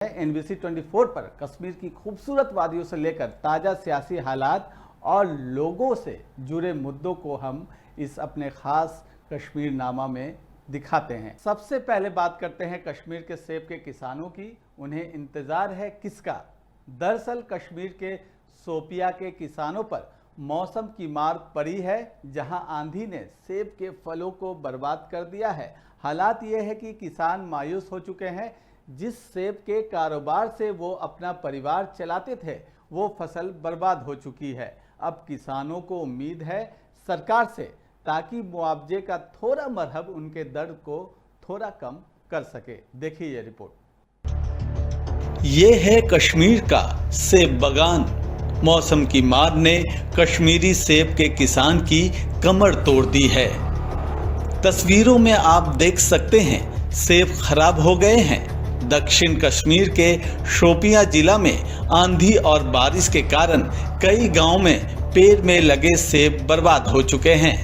NBC 24 पर कश्मीर की खूबसूरत वादियों से लेकर ताज़ा सियासी हालात और लोगों से जुड़े मुद्दों को हम इस अपने खास कश्मीर नामा में दिखाते हैं। सबसे पहले बात करते हैं कश्मीर के सेब के किसानों की। उन्हें इंतज़ार है किसका? दरअसल कश्मीर के शोपिया के किसानों पर मौसम की मार पड़ी है, जहां आंधी ने सेब के फलों को बर्बाद कर दिया है। हालात ये है कि किसान मायूस हो चुके हैं। जिस सेब के कारोबार से वो अपना परिवार चलाते थे, वो फसल बर्बाद हो चुकी है। अब किसानों को उम्मीद है सरकार से, ताकि मुआवजे का थोड़ा मरहम उनके दर्द को थोड़ा कम कर सके। देखिए ये रिपोर्ट। ये है कश्मीर का सेब बागान। मौसम की मार ने कश्मीरी सेब के किसान की कमर तोड़ दी है। तस्वीरों में आप देख सकते हैं सेब खराब हो गए हैं। दक्षिण कश्मीर के शोपिया जिला में आंधी और बारिश के कारण कई गांवों में पेड़ में लगे सेब बर्बाद हो चुके हैं।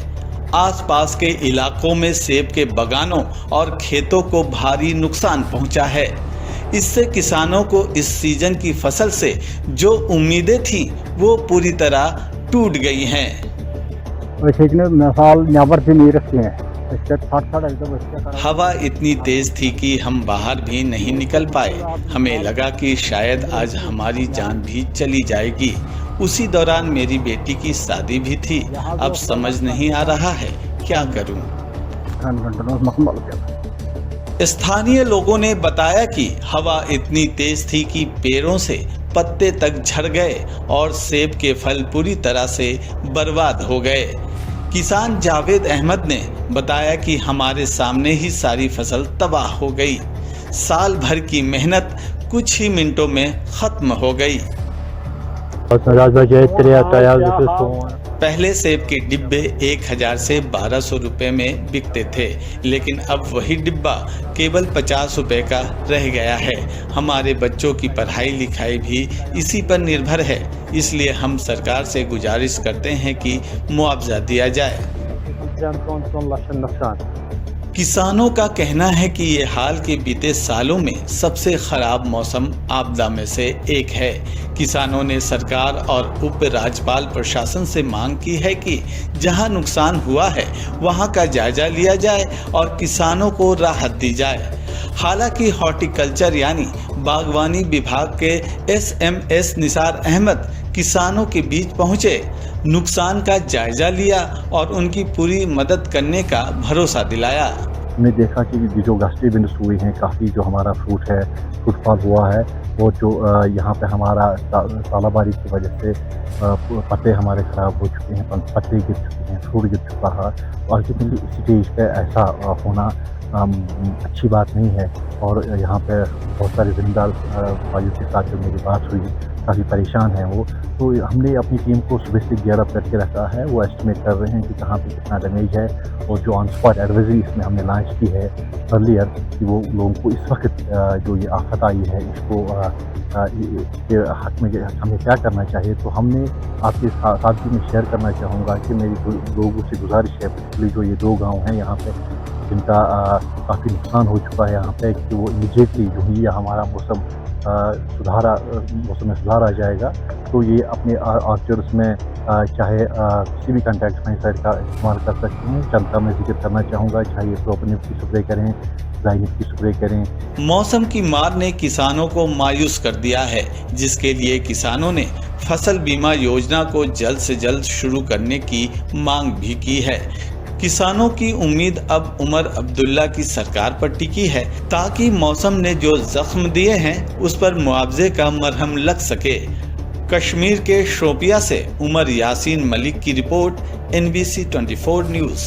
आसपास के इलाकों में सेब के बागानों और खेतों को भारी नुकसान पहुंचा है। इससे किसानों को इस सीजन की फसल से जो उम्मीदें थीं, वो पूरी तरह टूट गई हैं। हवा इतनी तेज थी कि हम बाहर भी नहीं निकल पाए। हमें लगा कि शायद आज हमारी जान भी चली जाएगी। उसी दौरान मेरी बेटी की शादी भी थी। अब समझ नहीं आ रहा है क्या करूं। स्थानीय लोगों ने बताया कि हवा इतनी तेज थी कि पेड़ों से पत्ते तक झड़ गए और सेब के फल पूरी तरह से बर्बाद हो गए। किसान जावेद अहमद ने बताया कि हमारे सामने ही सारी फसल तबाह हो गई। साल भर की मेहनत कुछ ही मिनटों में खत्म हो गई। पहले सेब के डिब्बे 1000 से 1200 रुपए में बिकते थे, लेकिन अब वही डिब्बा केवल 50 रुपए का रह गया है। हमारे बच्चों की पढ़ाई लिखाई भी इसी पर निर्भर है। इसलिए हम सरकार से गुजारिश करते हैं कि मुआवजा दिया जाए। किसानों का कहना है कि ये हाल के बीते सालों में सबसे खराब मौसम आपदा में से एक है। किसानों ने सरकार और उप राज्यपाल प्रशासन से मांग की है कि जहां नुकसान हुआ है वहां का जायजा लिया जाए और किसानों को राहत दी जाए। हालांकि हॉर्टिकल्चर यानी बागवानी विभाग के SMS निसार अहमद किसानों के बीच पहुंचे, नुकसान का जायजा लिया और उनकी पूरी मदद करने का भरोसा दिलाया। हमने देखा कि जो गस्ती बिंदु हुई हैं, काफ़ी जो हमारा फ्रूट है, फुटफॉल हुआ है, वो जो यहाँ पे हमारा सालाबारी की वजह से पत्ते हमारे ख़राब हो चुके हैं, पत्ते गिर चुके हैं, फ्रूट गिर चुका है। और अल्टीमेटली इस स्टेज पे ऐसा होना अच्छी बात नहीं है। और यहाँ पे बहुत सारे ज़िम्मेदार भाइयों के साथ जो मेरी बात हुई, काफ़ी परेशान हैं वो। तो हमने अपनी टीम को सुबह से गियर अप करके रखा है। वो एस्टिमेट कर रहे हैं कि कहाँ पे कितना डैमेज है, और जो ऑन स्पॉट एडवाइजरी इसमें हमने लॉन्च की है अर्लियर, कि वो लोगों को इस वक्त जो ये आफत आई है, इसको इसके हक में हमें क्या करना चाहिए। तो हमने आपके साथ भी मैं शेयर करना चाहूँगा कि मेरी लोगों से गुजारिश है, पिछले जो ये 2 गाँव हैं यहाँ पर जिनका काफ़ी नुकसान हो चुका है यहाँ पे, कि वो इमीडिएटली जो ही हमारा मौसम में सुधार आ जाएगा, तो ये अपने ऑर्चर्ड्स में चाहे किसी भी कॉन्टैक्ट फंगिसाइड का इस्तेमाल कर सकते हैं। जनता में जिक्र करना चाहूँगा, चाहे ये प्रोपेनिफ की स्प्रे करें, ज़ाइनिफ की स्प्रे करें। मौसम की मार ने किसानों को मायूस कर दिया है, जिसके लिए किसानों ने फसल बीमा योजना को जल्द से जल्द शुरू करने की मांग भी की है। किसानों की उम्मीद अब उमर अब्दुल्ला की सरकार पर टिकी है, ताकि मौसम ने जो जख्म दिए हैं उस पर मुआवजे का मरहम लग सके। कश्मीर के शोपिया से उमर यासीन मलिक की रिपोर्ट, NBC 24 न्यूज़।